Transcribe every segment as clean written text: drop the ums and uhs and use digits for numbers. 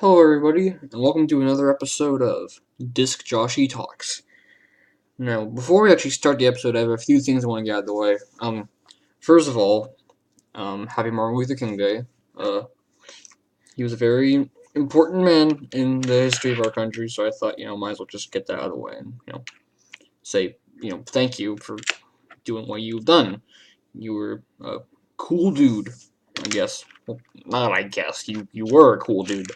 Hello, everybody, and welcome to another episode of Disc Joshy Talks. Now, before we actually start the episode, I have a few things I want to get out of the way. First of all, happy Martin Luther King Day. He was a very important man in the history of our country, so I thought, might as well just get that out of the way and, say, thank you for doing what you've done. You were a cool dude, I guess. Well, not I guess. You were a cool dude.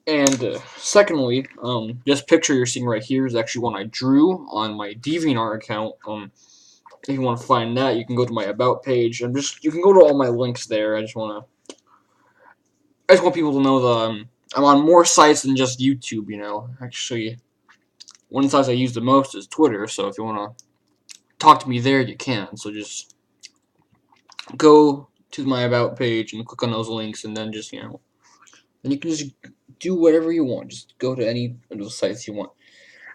And secondly, this picture you're seeing right here is actually one I drew on my DeviantArt account. If you want to find that, you can go to my About page. You can go to all my links there. I just want people to know that I'm on more sites than just YouTube. Actually, one of the sites I use the most is Twitter. So if you want to talk to me there, you can. So just go to my About page and click on those links, and then then you can just do whatever you want. Just go to any of those sites you want.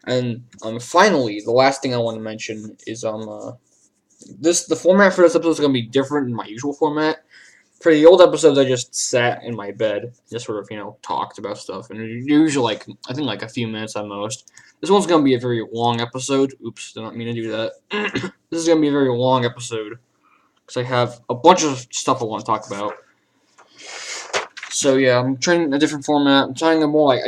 And finally, the last thing I want to mention is the format for this episode is gonna be different than my usual format. For the old episodes, I just sat in my bed, just sort of talked about stuff, and usually I think like a few minutes at most. This one's gonna be a very long episode. Oops, did not mean to do that. This is gonna be a very long episode because I have a bunch of stuff I want to talk about. So yeah, I'm trying a different format. I'm trying a more like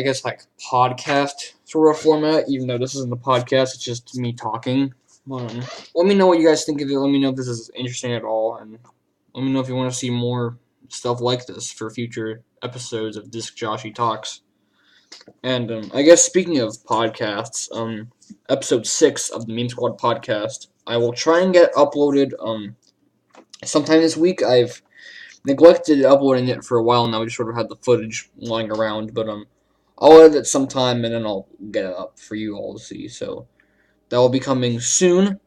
podcast sort of format. Even though this isn't a podcast, it's just me talking. Let me know what you guys think of it. Let me know if this is interesting at all, and let me know if you want to see more stuff like this for future episodes of Disc Joshy Talks. And I guess speaking of podcasts, episode 6 of the Meme Squad podcast, I will try and get uploaded sometime this week. I've neglected uploading it for a while now. I just sort of had the footage lying around, but I'll edit it sometime and then I'll get it up for you all to see. So that will be coming soon.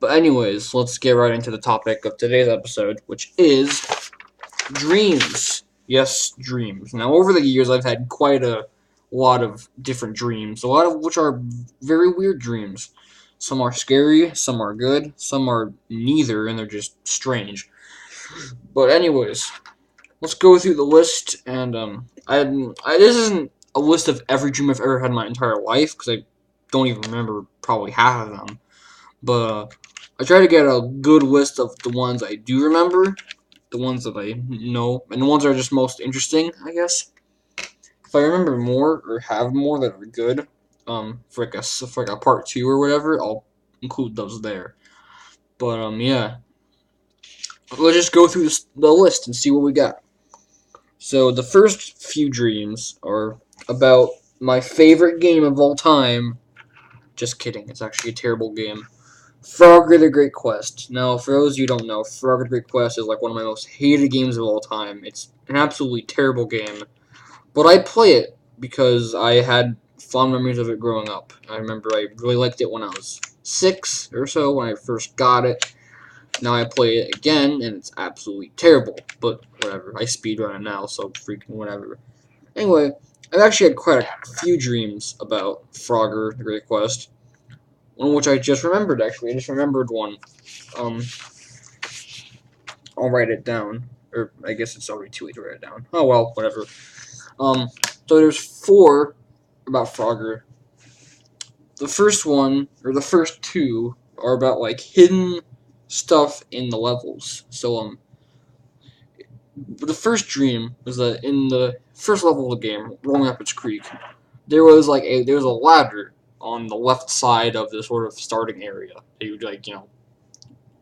But anyways, let's get right into the topic of today's episode, which is dreams. Yes, dreams. Now, over the years, I've had quite a lot of different dreams, a lot of which are very weird dreams. Some are scary, some are good, some are neither, and they're just strange. But anyways, let's go through the list, and this isn't a list of every dream I've ever had in my entire life, because I don't even remember probably half of them. But I try to get a good list of the ones I do remember, the ones that I know, and the ones that are just most interesting, I guess. If I remember more or have more that are good, for like a part 2 or whatever, I'll include those there. But yeah, let's just go through the list and see what we got. So the first few dreams are about my favorite game of all time. Just kidding, it's actually a terrible game. Frogger the Great Quest. Now, for those of you who don't know, Frogger the Great Quest is like one of my most hated games of all time. It's an absolutely terrible game. But I play it because I had fond memories of it growing up. I remember I really liked it when I was 6 or so, when I first got it. Now I play it again, and it's absolutely terrible. But whatever, I speedrun it now, so freaking whatever. Anyway, I've actually had quite a few dreams about Frogger the Great Quest. One which I just remembered, actually. I just remembered one. Um, I'll write it down. Or I guess it's already too late to write it down. Oh well, whatever. So there's 4 about Frogger. The first one, or the first 2, are about like hidden stuff in the levels. So the first dream was that in the first level of the game, Rolling Rapids Creek, there was a ladder on the left side of the sort of starting area. That you would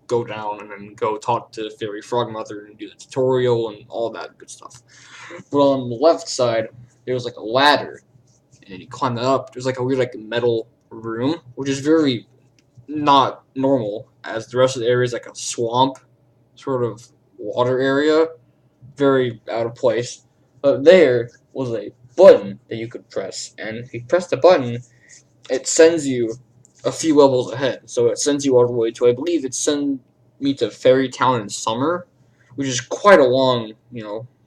go down and then go talk to Fairy Frogmother and do the tutorial and all that good stuff. But on the left side, there was like a ladder, and you climb that up. There's like a weird metal room, which is very not normal, as the rest of the area is like a swamp sort of water area, very out of place. But there was a button that you could press, and if you press the button, it sends you a few levels ahead. So it sends you all the way to, I believe it sent me to Fairy Town in summer, which is quite a long,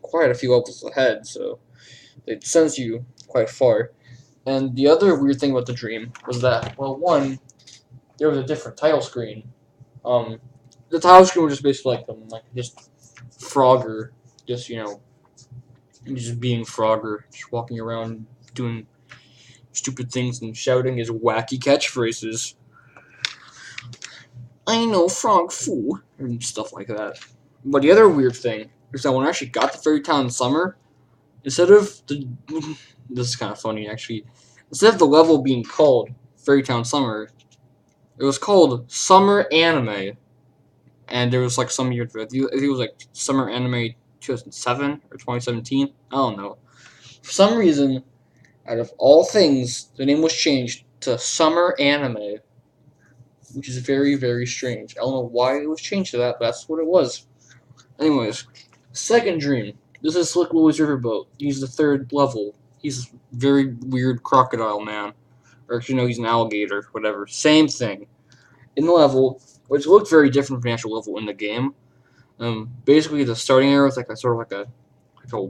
quite a few levels ahead. So it sends you quite far. And the other weird thing about the dream was that, well, one, there was a different title screen. The title screen was just basically like just Frogger, just just being Frogger, just walking around doing stupid things and shouting his wacky catchphrases. I know Frog Foo, and stuff like that. But the other weird thing is that when I actually got to Fairy Town Summer, instead of the this is kind of funny actually. Instead of the level being called Fairy Town Summer, it was called Summer Anime, and there was like some year. I think it was like Summer Anime 2007 or 2017. I don't know. For some reason, out of all things, the name was changed to Summer Anime, which is very, very strange. I don't know why it was changed to that, but that's what it was. Anyways, second dream. This is Slick Willie's Riverboat. He's the third level. He's a very weird crocodile man. Or actually, no, he's an alligator, whatever. Same thing. In the level, which looked very different from the actual level in the game. Basically, the starting area was like a sort of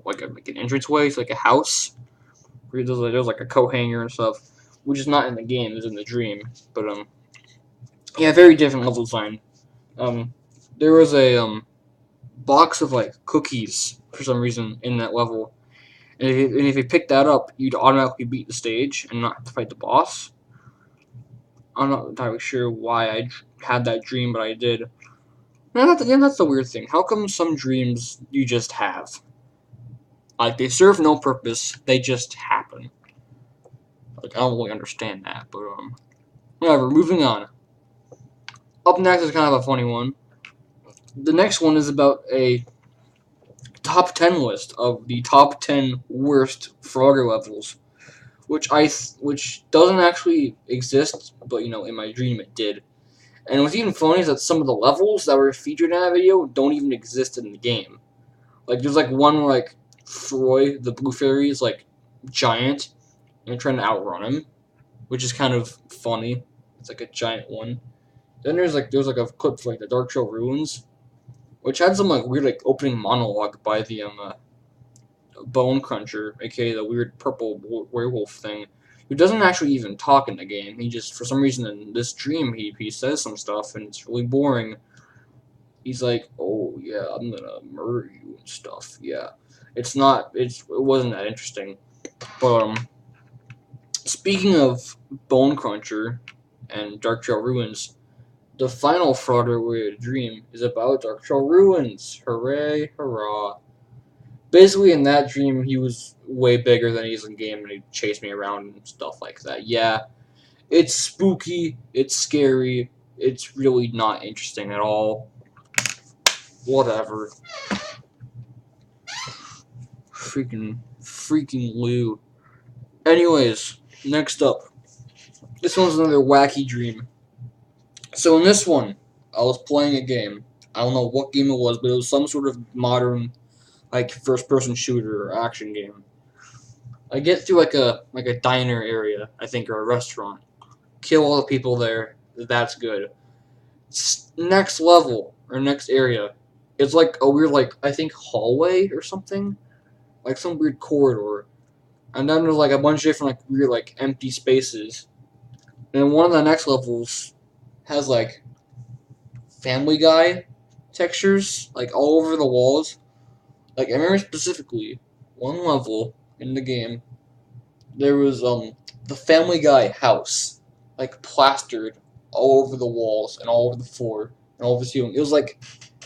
like an entranceway. It's like a house. Where there's like a coat hanger and stuff, which is not in the game. It's in the dream. But yeah, very different level design. There was a box of like cookies for some reason in that level, and if you pick that up, you'd automatically beat the stage and not have to fight the boss. I'm not entirely sure why I had that dream, but I did. And that's the weird thing. How come some dreams you just have? Like, they serve no purpose, they just happen. Like, I don't really understand that, but, whatever, moving on. Up next is kind of a funny one. The next one is about a top 10 list of the top 10 worst Frogger levels, which doesn't actually exist, but, in my dream it did. And what's even funny is that some of the levels that were featured in that video don't even exist in the game. Like, there's like one where, like, Froy, the blue fairy, is like giant and you're trying to outrun him, which is kind of funny. It's like a giant one. Then there's like a clip for like the Dark Trail Ruins, which had some like weird like opening monologue by the Bone Cruncher, aka the weird purple werewolf thing, who doesn't actually even talk in the game. He just, for some reason in this dream, he says some stuff and it's really boring. He's like, oh yeah, I'm gonna murder you and stuff. Yeah, it wasn't that interesting. But speaking of Bone Cruncher and Dark Trail Ruins, the final Frogger Weird Dream is about Dark Trail Ruins. Hooray, hurrah! Basically, in that dream, he was way bigger than he is in game, and he chased me around and stuff like that. Yeah, it's spooky. It's scary. It's really not interesting at all. Whatever. Freaking Lou. Anyways, next up. This one's another wacky dream. So in this one, I was playing a game. I don't know what game it was, but it was some sort of modern, like, first-person shooter or action game. I get through like a diner area, I think, or a restaurant. Kill all the people there. That's good. Next level, or next area, it's like a weird, like, I think hallway or something, like some weird corridor, and then there's like a bunch of different like weird like empty spaces, and one of the next levels has like Family Guy textures like all over the walls. Like, I remember specifically one level in the game, there was the Family Guy house like plastered all over the walls and all over the floor and all over the ceiling. It was like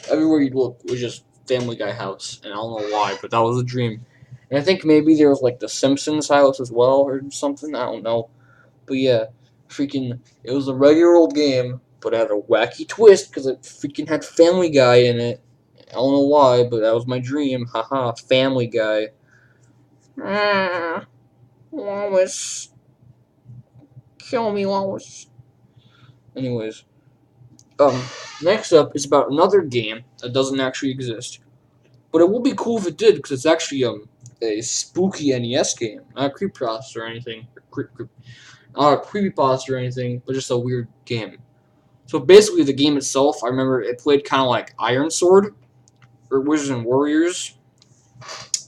everywhere you look was just Family Guy house, and I don't know why, but that was a dream. And I think maybe there was like the Simpsons house as well or something. I don't know, but yeah, it was a regular old game, but it had a wacky twist because it freaking had Family Guy in it. I don't know why, but that was my dream. Haha, Family Guy. Lois, kill me, Lois. Anyways, next up is about another game that doesn't actually exist, but it would be cool if it did because it's actually a spooky NES game, not a creepypasta or anything, not a creepypasta or anything, but just a weird game. So basically, the game itself, I remember it played kind of like Iron Sword or Wizards and Warriors.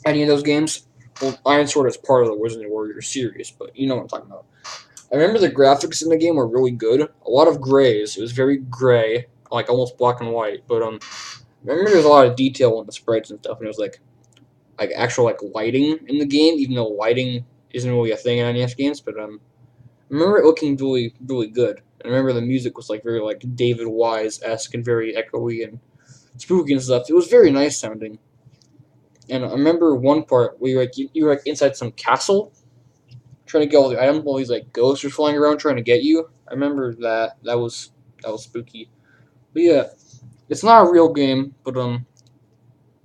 Any of those games? Well, Iron Sword is part of the Wizards and Warriors series, but you know what I'm talking about. I remember the graphics in the game were really good. A lot of grays. It was very gray, like almost black and white. But I remember there was a lot of detail in the sprites and stuff, and it was like like actual like lighting in the game, even though lighting isn't really a thing in NES games. But I remember it looking really really good. I remember the music was like very like David Wise-esque and very echoey and spooky and stuff. It was very nice sounding. And I remember one part where you were like inside some castle trying to get all the items, all these like ghosts are flying around trying to get you. I remember that. That was spooky. But yeah, it's not a real game, but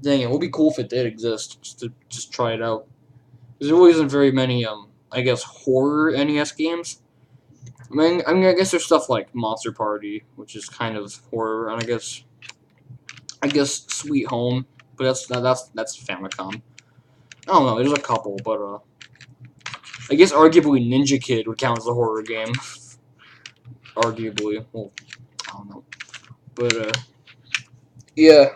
dang, it would be cool if it did exist, just to just try it out. Because there really isn't very many I guess horror NES games. I guess there's stuff like Monster Party, which is kind of horror, and I guess Sweet Home, but that's Famicom. I don't know. There's a couple, but I guess arguably Ninja Kid would count as a horror game. Arguably, well, I don't know, but yeah,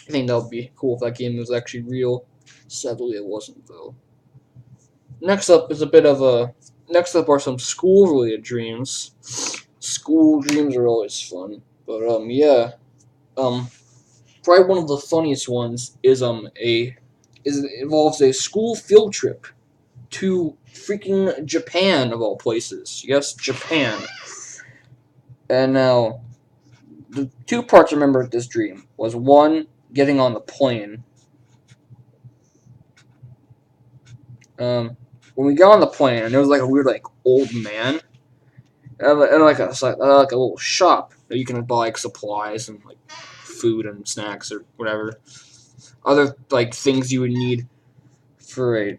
I think that would be cool if that game was actually real. Sadly, it wasn't though. Next up is a bit of a. Next up are some school-related dreams. School dreams are always fun, but yeah, um, probably one of the funniest ones is it involves a school field trip to freaking Japan of all places. Yes, Japan. And now the two parts I remember of this dream was one getting on the plane. When we got on the plane, and there was like a weird like old man, and like a little shop that you can buy like supplies and like food and snacks or whatever other like things you would need for a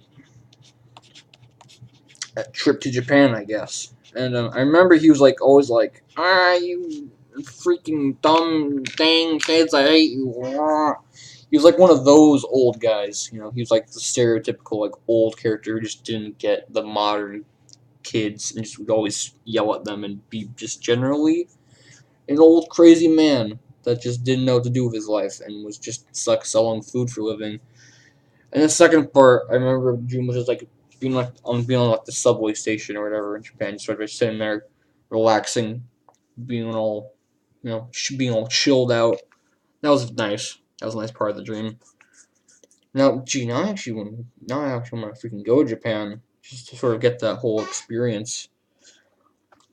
trip to Japan, I guess. And I remember he was like always like, you freaking dumb dang kids, I hate you. He was like one of those old guys, you know. He was like the stereotypical like old character who just didn't get the modern kids and just would always yell at them and be just generally an old crazy man that just didn't know what to do with his life and was just stuck selling food for a living. And the second part, I remember June was just like being on like the subway station or whatever in Japan, just sort of sitting there, relaxing, being all, being all chilled out. That was nice. That was a nice part of the dream. Now I actually want to freaking go to Japan just to sort of get that whole experience.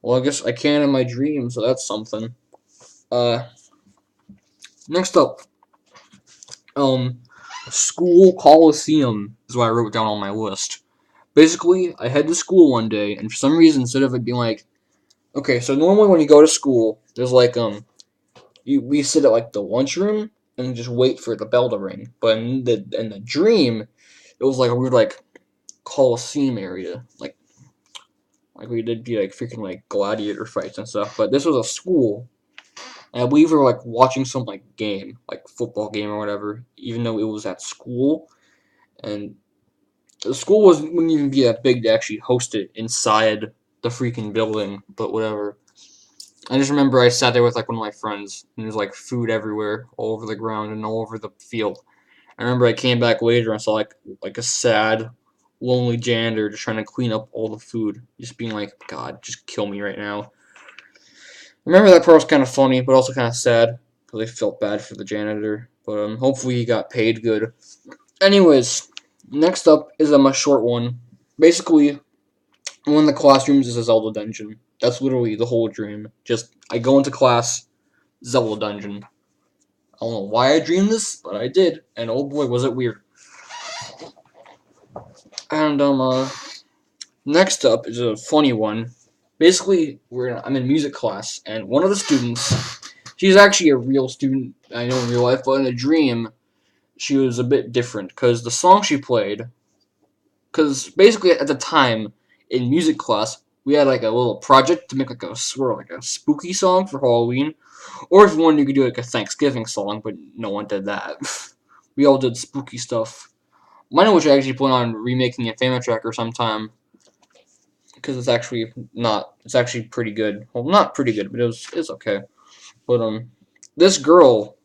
Well, I guess I can in my dream, so that's something. Uh, Next up, school coliseum is what I wrote down on my list. Basically, I head to school one day, and for some reason, instead of it being like, okay, so normally when you go to school, there's like we sit at like the lunchroom and just wait for the bell to ring. But in the dream, it was like a weird like coliseum area, like we did be like freaking like gladiator fights and stuff. But this was a school, and I believe we were like watching some like game, like football game or whatever, even though it was at school, and the school wouldn't even be that big to actually host it inside the freaking building, but whatever. I just remember I sat there with like one of my friends, and there's like food everywhere, all over the ground and all over the field. I remember I came back later and saw like a sad, lonely janitor just trying to clean up all the food, just being like, God, just kill me right now. I remember that part was kind of funny, but also kind of sad because I felt bad for the janitor. But hopefully he got paid good. Anyways, next up is a short one. Basically, one of the classrooms is a Zelda dungeon. That's literally the whole dream. Just I go into class, Zelda dungeon. I don't know why I dreamed this, but I did, and oh boy was it weird. And next up is a funny one. Basically, I'm in music class, and one of the students, she's actually a real student I know in real life, but in a dream, she was a bit different because the song she played. Because basically at the time in music class, we had like a little project to make like a spooky song for Halloween, or if you wanted, you could do like a Thanksgiving song, but no one did that. We all did spooky stuff. Mine of which I actually plan on remaking a Family Tracker sometime, because it's actually pretty good. Well, not pretty good, but it's okay. But this girl's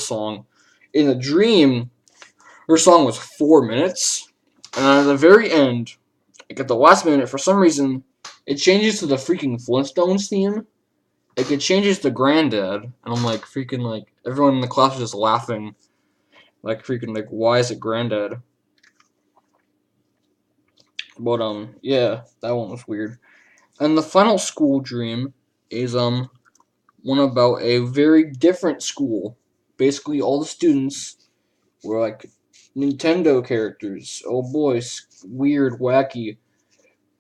song, in a dream, her song was 4 minutes, and at the very end, like at the last minute, for some reason, it changes to the freaking Flintstones theme. Like it changes to Granddad, and I'm like freaking like everyone in the class was just laughing, Like freaking like why is it granddad? But yeah, that one was weird. And the final school dream is one about a very different school. Basically, all the students were like Nintendo characters. Oh boy, weird, wacky.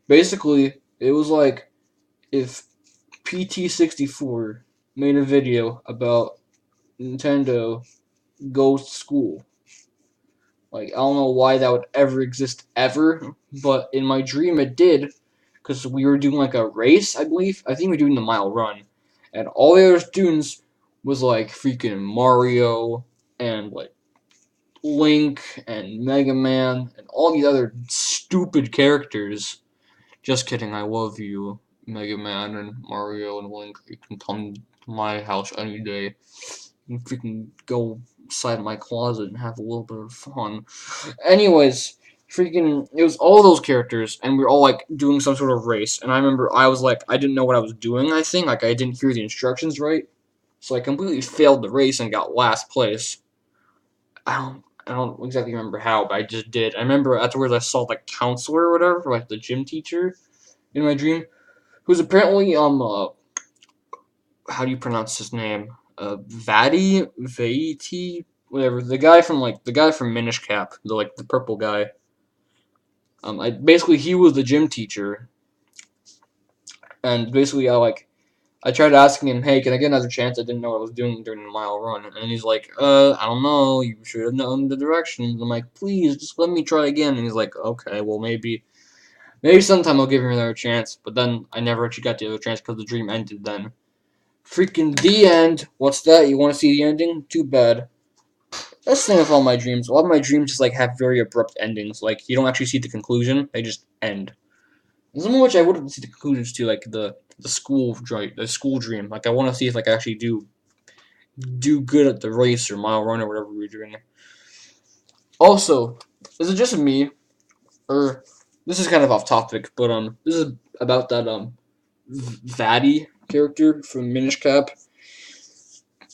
Basically, it was like if PT64 made a video about Nintendo goes to school. Like, I don't know why that would ever exist ever, but in my dream it did, because we were doing like a race, I believe. I think we were doing the mile run. And all the other students was like freaking Mario and like Link and Mega Man and all these other stupid characters. Just kidding, I love you, Mega Man and Mario and Link. You can come to my house any day. You can freaking go inside my closet and have a little bit of fun. Anyways, freaking, it was all those characters, and we were all like doing some sort of race. And I remember I was like, I didn't know what I was doing. I think like I didn't hear the instructions right, so I completely failed the race and got last place. I don't exactly remember how, but I just did. I remember afterwards I saw the counselor or whatever, like the gym teacher in my dream, who's apparently how do you pronounce his name? Vati, whatever. The guy from Minish Cap, the purple guy. I basically he was the gym teacher, and basically I tried asking him, hey, can I get another chance? I didn't know what I was doing during the mile run, and he's like, I don't know. You should have known the directions. I'm like, please, just let me try again. And he's like, okay, well maybe sometime I'll give him another chance. But then I never actually got the other chance because the dream ended then. Freaking the end. What's that? You want to see the ending? Too bad. That's the thing with all my dreams. A lot of my dreams just like have very abrupt endings. Like you don't actually see the conclusion; they just end. There's some of which I wouldn't see the conclusions to, like the school dream. Like I want to see if like I actually do good at the race or mile run or whatever we're doing. Also, is it just me, or this is kind of off topic, but this is about that Vaddy character from Minish Cap.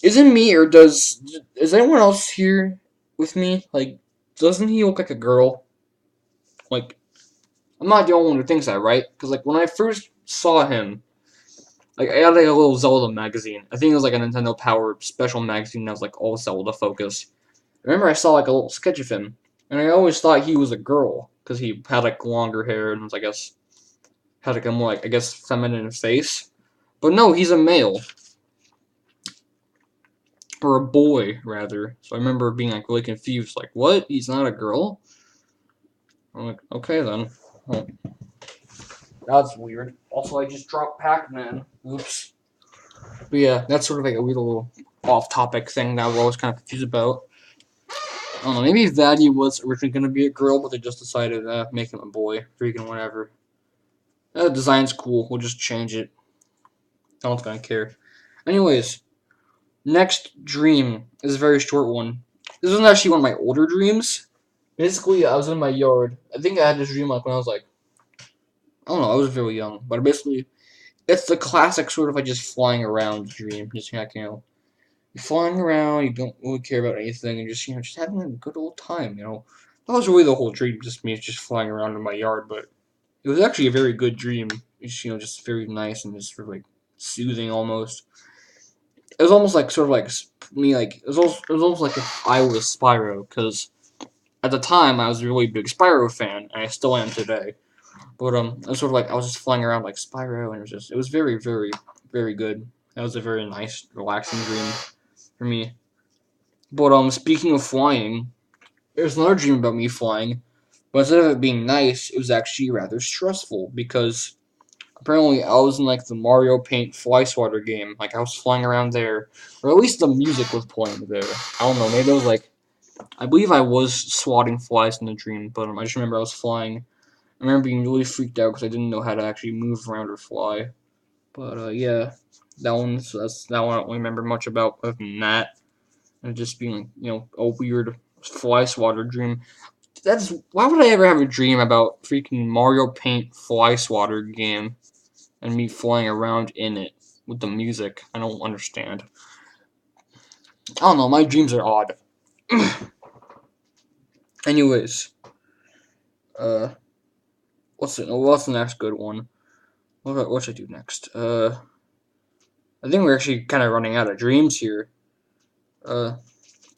Is it me or is anyone else here with me? Like, doesn't he look like a girl? Like, I'm not the only one who thinks that, right? Because like when I first saw him, like I had like a little Zelda magazine. I think it was like a Nintendo Power special magazine that was like all Zelda focus. I remember I saw like a little sketch of him, and I always thought he was a girl because he had like longer hair and was I guess had like a more like I guess feminine face. But no, he's a male or a boy rather. So I remember being like really confused, like what? He's not a girl? I'm like, okay then. Well, that's weird. Also, I just dropped Pac-Man. Oops. But yeah, that's sort of like a weird little off-topic thing that we're always kind of confused about. I don't know, maybe Vaddy was originally going to be a girl, but they just decided to make him a boy. Freaking whatever. The design's cool. We'll just change it. No one's going to care. Anyways, next dream is a very short one. This was actually one of my older dreams. Basically, I was in my yard. I think I had this dream like when I was like, I don't know, I was really young. But basically, it's the classic sort of like just flying around dream. Just like, you're flying around, you don't really care about anything, and just, just having a good old time. That was really the whole dream, just me just flying around in my yard, but it was actually a very good dream. It's, just very nice and just sort of like soothing almost. It was almost like sort of like me, like, it was almost like if I was Spyro, because at the time I was a really big Spyro fan, and I still am today. But it was sort of like I was just flying around like Spyro, and it was very, very, very good. That was a very nice, relaxing dream for me. But speaking of flying, there's another dream about me flying. But instead of it being nice, it was actually rather stressful because apparently I was in like the Mario Paint Fly Swatter game. Like I was flying around there, or at least the music was playing there. I don't know. Maybe it was like I believe I was swatting flies in the dream, but I just remember I was flying. I remember being really freaked out because I didn't know how to actually move around or fly. But yeah, that one I don't remember much about other than that, and just being a weird fly swatter dream. That's why would I ever have a dream about freaking Mario Paint Fly Swatter game and me flying around in it with the music? I don't understand. I don't know. My dreams are odd. Anyways, uh, what's the next good one? What should I do next? I think we're actually kind of running out of dreams here. Uh,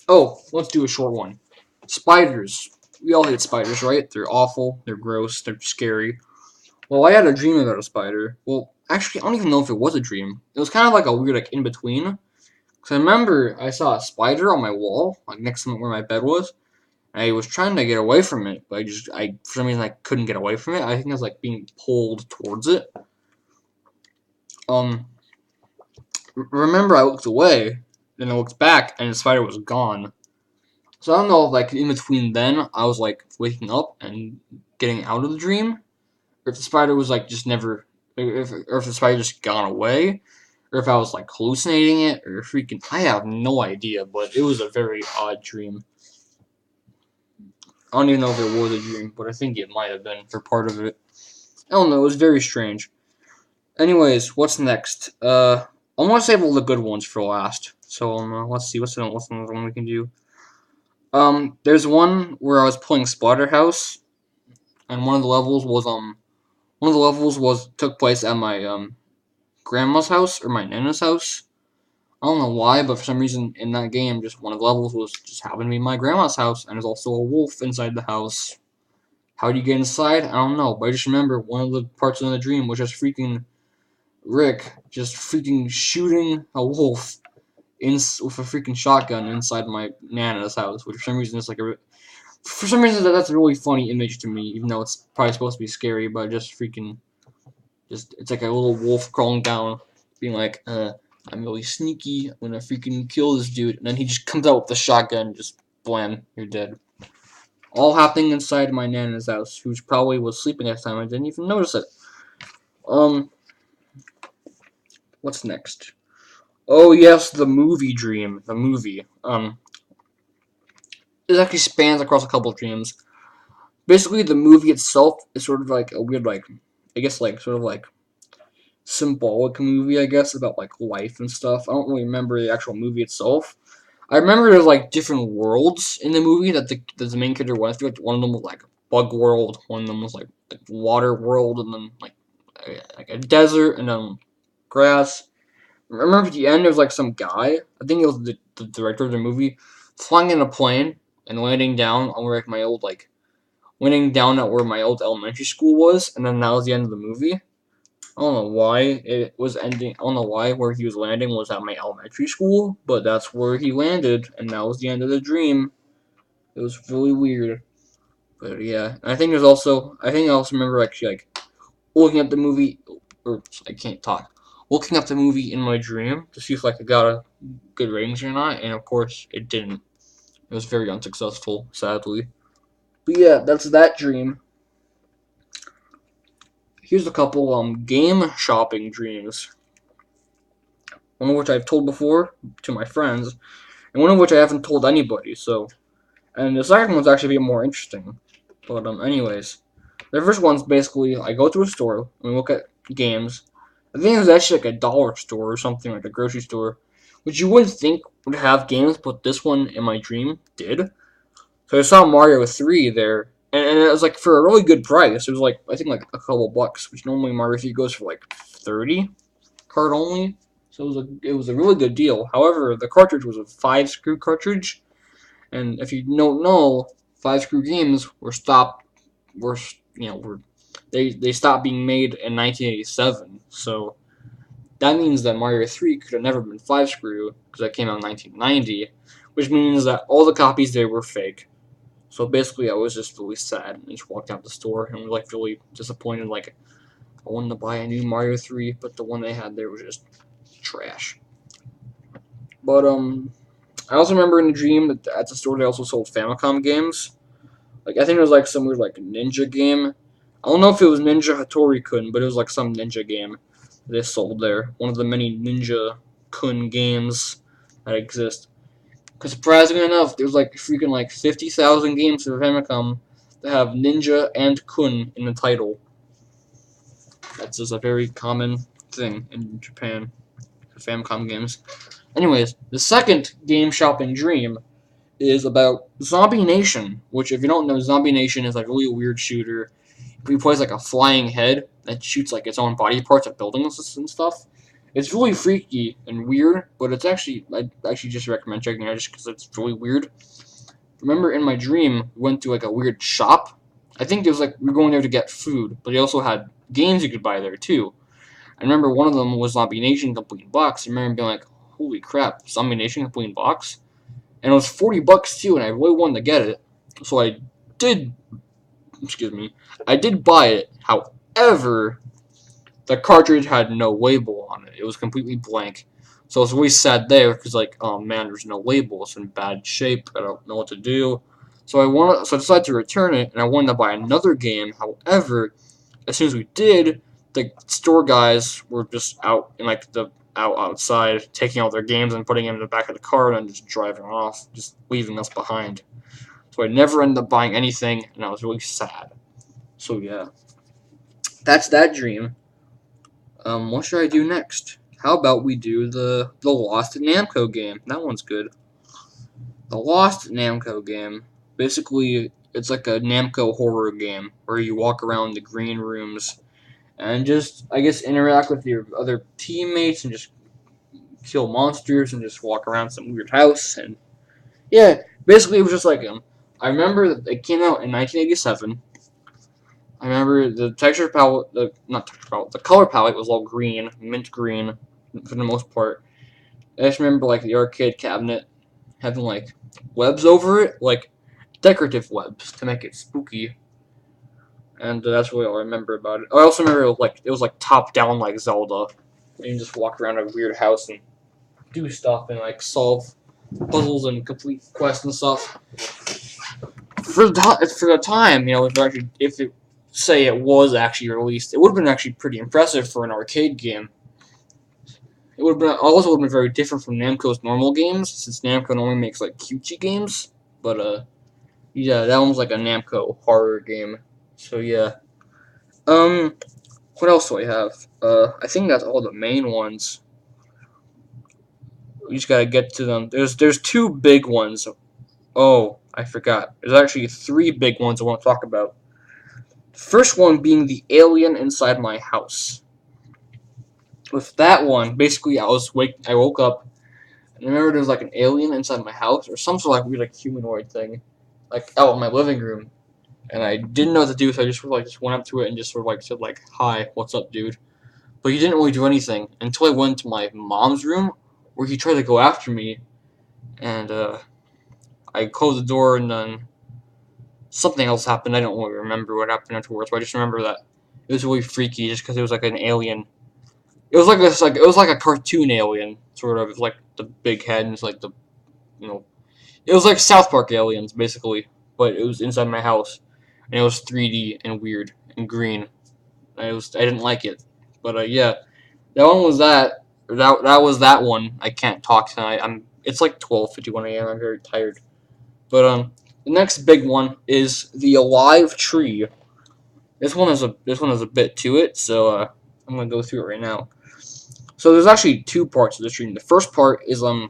oh, let's do a short one. Spiders. We all hate spiders, right? They're awful. They're gross. They're scary. Well, I had a dream about a spider. Well, actually, I don't even know if it was a dream. It was kind of like a weird, like, in between. Because I remember I saw a spider on my wall, like next to where my bed was. And I was trying to get away from it, but for some reason, I couldn't get away from it. I think I was like being pulled towards it. Um, remember I looked away, then I looked back, and the spider was gone. So I don't know if, like, in between then, I was like waking up and getting out of the dream, or if the spider was like just never, or if the spider just gone away, or if I was like hallucinating it, or freaking, I have no idea. But it was a very odd dream. I don't even know if it was a dream, but I think it might have been for part of it. I don't know. It was very strange. Anyways, what's next? I want to save all the good ones for last. So let's see. What's another one we can do? There's one where I was playing Splatterhouse, and one of the levels was took place at my grandma's house or my nana's house. I don't know why, but for some reason in that game, just one of the levels was just happened to be my grandma's house, and there's also a wolf inside the house. How do you get inside? I don't know, but I just remember one of the parts of the dream was just freaking Rick just freaking shooting a wolf with a freaking shotgun inside my nana's house, which for some reason is like for some reason that's a really funny image to me, even though it's probably supposed to be scary, but just freaking it's like a little wolf crawling down, being like, I'm really sneaky, I'm gonna freaking kill this dude, and then he just comes out with the shotgun, and just blam, you're dead. All happening inside my nana's house, who probably was sleeping at the time. I didn't even notice it. Um, what's next? Oh yes, the movie dream. The movie. It actually spans across a couple of dreams. Basically, the movie itself is sort of like a weird, like, I guess, like, sort of like symbolic movie, I guess, about like life and stuff. I don't really remember the actual movie itself. I remember there's like different worlds in the movie that the main character went through. Like, one of them was like bug world, one of them was like water world, and then like a desert, and then grass. I remember at the end there was like some guy. I think it was the director of the movie, flying in a plane and landing down on where like my old like landing down at where my old elementary school was, and then that was the end of the movie. I don't know why it was ending. I don't know why where he was landing was at my elementary school, but that's where he landed, and that was the end of the dream. It was really weird, but yeah. And I think I also remember actually like looking at the movie, or I can't talk. Looking up the movie in my dream to see if like I got a good ratings or not, and of course it didn't. It was very unsuccessful, sadly. But yeah, that's that dream. Here's a couple game shopping dreams. One of which I've told before to my friends, and one of which I haven't told anybody. And the second one's actually a bit more interesting. But anyways, the first one's basically I go to a store and we look at games. I think it was actually like a dollar store or something, like a grocery store, which you wouldn't think would have games, but this one in my dream did. So I saw Mario 3 there, and it was like for a really good price. It was like I think like a couple bucks, which normally Mario 3 goes for like 30, card only. So it was a really good deal. However, the cartridge was a 5-screw cartridge, and if you don't know, 5-screw games were they stopped being made in 1987. So that means that Mario 3 could have never been 5-screw because that came out in 1990, which means that all the copies there were fake. So basically, I was just really sad and just walked out the store and was like really disappointed. Like I wanted to buy a new Mario 3, but the one they had there was just trash. But I also remember in the dream that at the store they also sold Famicom games. Like I think it was like some weird like ninja game. I don't know if it was Ninja Hattori Kun, but it was like some ninja game they sold there. One of the many Ninja Kun games that exist. Because surprisingly enough, there's like freaking like 50,000 games for Famicom that have Ninja and Kun in the title. That's just a very common thing in Japan for Famicom games. Anyways, the second game shopping dream is about Zombie Nation, which, if you don't know, Zombie Nation is like a really weird shooter. He plays like a flying head that shoots like its own body parts at buildings and stuff. It's really freaky and weird, but it's actually, I actually just recommend checking it out just because it's really weird. Remember, in my dream, we went to like a weird shop. I think it was like we were going there to get food, but they also had games you could buy there too. I remember one of them was Zombie Nation Complete Box. I remember being like, "Holy crap, Zombie Nation Complete Box!" And it was $40 too, and I really wanted to get it, so I did. Excuse me, I did buy it. However, the cartridge had no label on it. It was completely blank. So I was really sad there because, like, oh man, there's no label. It's in bad shape. I don't know what to do. So I decided to return it, and I wanted to buy another game. However, as soon as we did, the store guys were just out in like the outside, taking all their games and putting them in the back of the car and then just driving off, just leaving us behind. So I never ended up buying anything, and I was really sad. So yeah, that's that dream. What should I do next? How about we do the Lost Namco game? That one's good. The Lost Namco game. Basically, it's like a Namco horror game where you walk around the green rooms and just, I guess, interact with your other teammates and just kill monsters and just walk around some weird house. And yeah, basically, it was just like I remember that it came out in 1987. I remember the texture palette, not texture palette, the color palette was all green, mint green, for the most part. I just remember like the arcade cabinet having like webs over it, like decorative webs to make it spooky, and that's really all I remember about it. I also remember it was like top down like Zelda. You can just walk around a weird house and do stuff and like solve puzzles and complete quests and stuff. For the time, if it say it was actually released, it would have been actually pretty impressive for an arcade game. It would have been very different from Namco's normal games, since Namco normally makes like cutesy games. But yeah, that one was like a Namco horror game. So yeah. Um, what else do I have? I think that's all the main ones. We just gotta get to them. There's two big ones. Oh, I forgot. There's actually three big ones I want to talk about. The first one being the alien inside my house. With that one, basically, I woke up, and I remember there was like an alien inside my house, or some sort of like weird like humanoid thing, like out in my living room, and I didn't know what to do, so I just just went up to it and just sort of like said like, "Hi, what's up, dude?" But he didn't really do anything until I went to my mom's room, where he tried to go after me, and I closed the door, and then something else happened. I don't really remember what happened afterwards, but I just remember that it was really freaky, just because it was like an alien. It was like a cartoon alien, sort of. It was like the big head, and it's like you know, it was like South Park aliens, basically, but it was inside my house, and it was 3D and weird and green. I didn't like it, but yeah, that one was that. That was that one. I can't talk tonight. It's like 12:51 a.m. I'm very tired. But the next big one is the Alive Tree. This one has a bit to it, so I'm gonna go through it right now. So there's actually two parts of the stream. The first part is I'm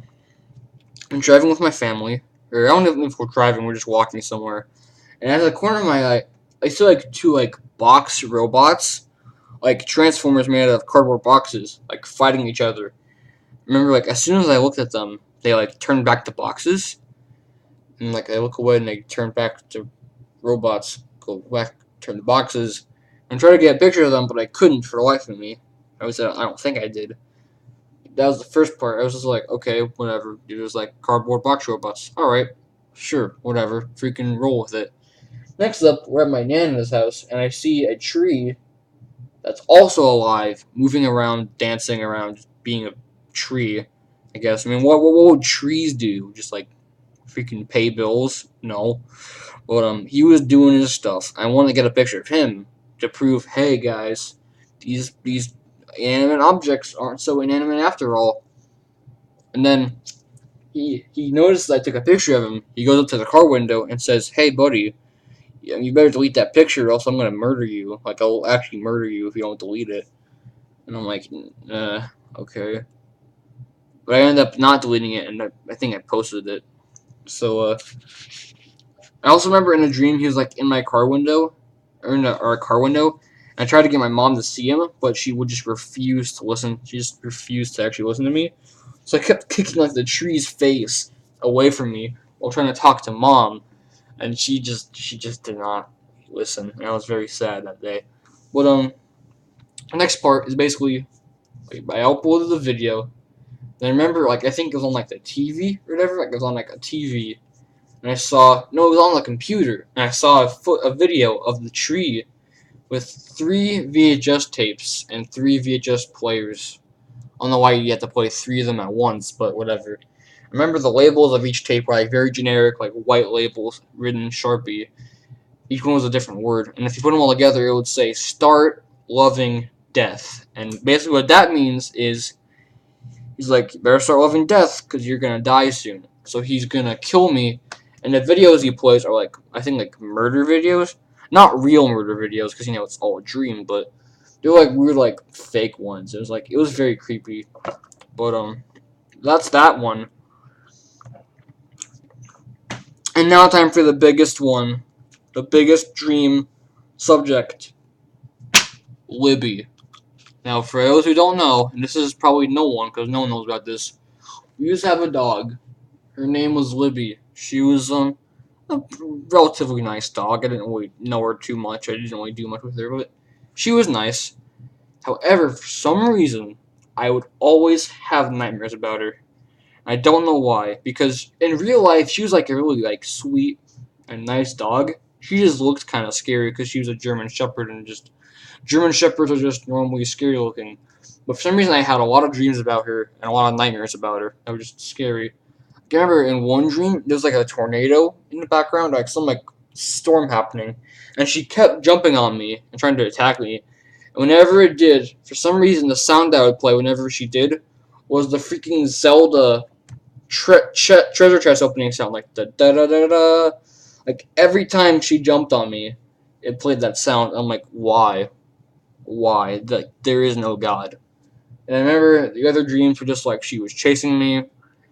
driving with my family, or I don't know if we're driving, we're just walking somewhere. And out of the corner of my eye, I see like two like box robots, like transformers made out of cardboard boxes, like fighting each other. Remember, like as soon as I looked at them, they like turned back to boxes, and like I look away and they turn back to robots, go back, turn to boxes, and try to get a picture of them, but I couldn't for the life of me. I don't think I did. That was the first part. I was just like, okay, whatever. It was like cardboard box robots. Alright, sure, whatever. Freaking roll with it. Next up, we're at my Nana's house, and I see a tree that's also alive, moving around, dancing around, just being a tree, I guess. I mean, what would trees do? Just like freaking pay bills? No. But he was doing his stuff. I want to get a picture of him to prove, hey guys, these inanimate objects aren't so inanimate after all. And then he noticed that I took a picture of him. He goes up to the car window and says, "Hey, buddy, you better delete that picture, or else I'm gonna murder you. Like I'll actually murder you if you don't delete it." And I'm like, okay. But I ended up not deleting it, and I think I posted it. So I also remember in a dream he was like in my car window, or in our car window. And I tried to get my mom to see him, but she would just refuse to listen. She just refused to actually listen to me. So I kept kicking like the tree's face away from me while trying to talk to mom, and she just did not listen. And I was very sad that day. But the next part is basically like, I uploaded the video. And I remember like I think it was on like the TV or whatever. Like it was on like a TV, and I saw no, it was on the computer, and I saw a video of the tree with 3 VHS tapes and 3 VHS players. I don't know why you had to play 3 of them at once, but whatever. I remember the labels of each tape were like very generic, like white labels written in Sharpie. Each one was a different word, and if you put them all together, it would say "Start Loving Death." And basically, what that means is he's like, "You better start loving death, because you're gonna die soon." So he's gonna kill me. And the videos he plays are like, I think like murder videos, not real murder videos, because it's all a dream, but they're like weird, like fake ones. It was very creepy. But that's that one. And now time for the biggest one, the biggest dream subject, Libby. Now, for those who don't know, and this is probably no one, because no one knows about this, we used to have a dog. Her name was Libby. She was a relatively nice dog. I didn't really know her too much. I didn't really do much with her, but she was nice. However, for some reason, I would always have nightmares about her. I don't know why, because in real life, she was like a really like sweet and nice dog. She just looked kind of scary because she was a German Shepherd, and just German Shepherds are just normally scary looking. But for some reason, I had a lot of dreams about her and a lot of nightmares about her. That were just scary. I remember in one dream, there was like a tornado in the background, like some like storm happening, and she kept jumping on me and trying to attack me. And whenever it did, for some reason, the sound that would play whenever she did was the freaking Zelda treasure chest opening sound, like the da da da da. Like every time she jumped on me, it played that sound. I'm like, why? Why? Like there is no God. And I remember the other dreams were just like she was chasing me.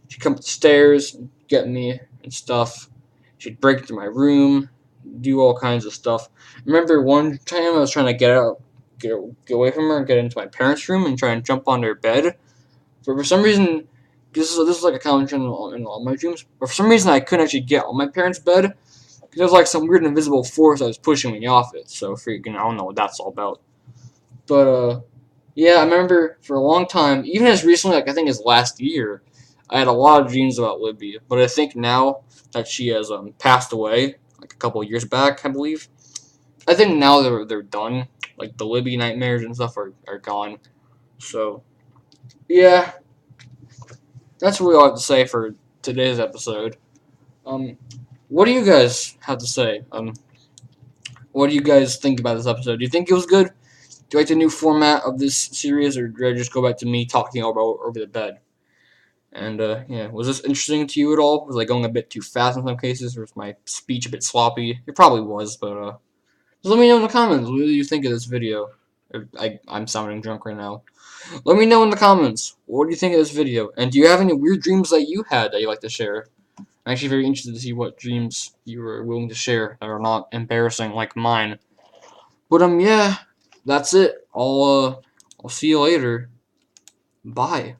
She'd come up the stairs, and get me and stuff. She'd break into my room, do all kinds of stuff. I remember one time I was trying to get away from her and get into my parents' room and try and jump on their bed. But for some reason, this is like a common trend in all my dreams. But for some reason, I couldn't actually get on my parents' bed because there was like some weird invisible force that was pushing me off it. So freaking, I don't know what that's all about. But yeah, I remember for a long time, even as recently, like I think as last year, I had a lot of dreams about Libby. But I think now that she has passed away, like a couple of years back, I believe. I think now they're done. Like the Libby nightmares and stuff are gone. So yeah, that's really all I have to say for today's episode. Um, what do you guys have to say? What do you guys think about this episode? Do you think it was good? Do you like the new format of this series, or did I just go back to me talking about over the bed? And yeah, was this interesting to you at all? Was I going a bit too fast in some cases, or was my speech a bit sloppy? It probably was, but just let me know in the comments. What do you think of this video? I'm sounding drunk right now. Let me know in the comments. What do you think of this video? And do you have any weird dreams that you had that you like to share? I'm actually very interested to see what dreams you were willing to share that are not embarrassing like mine. But yeah, that's it. I'll see you later. Bye.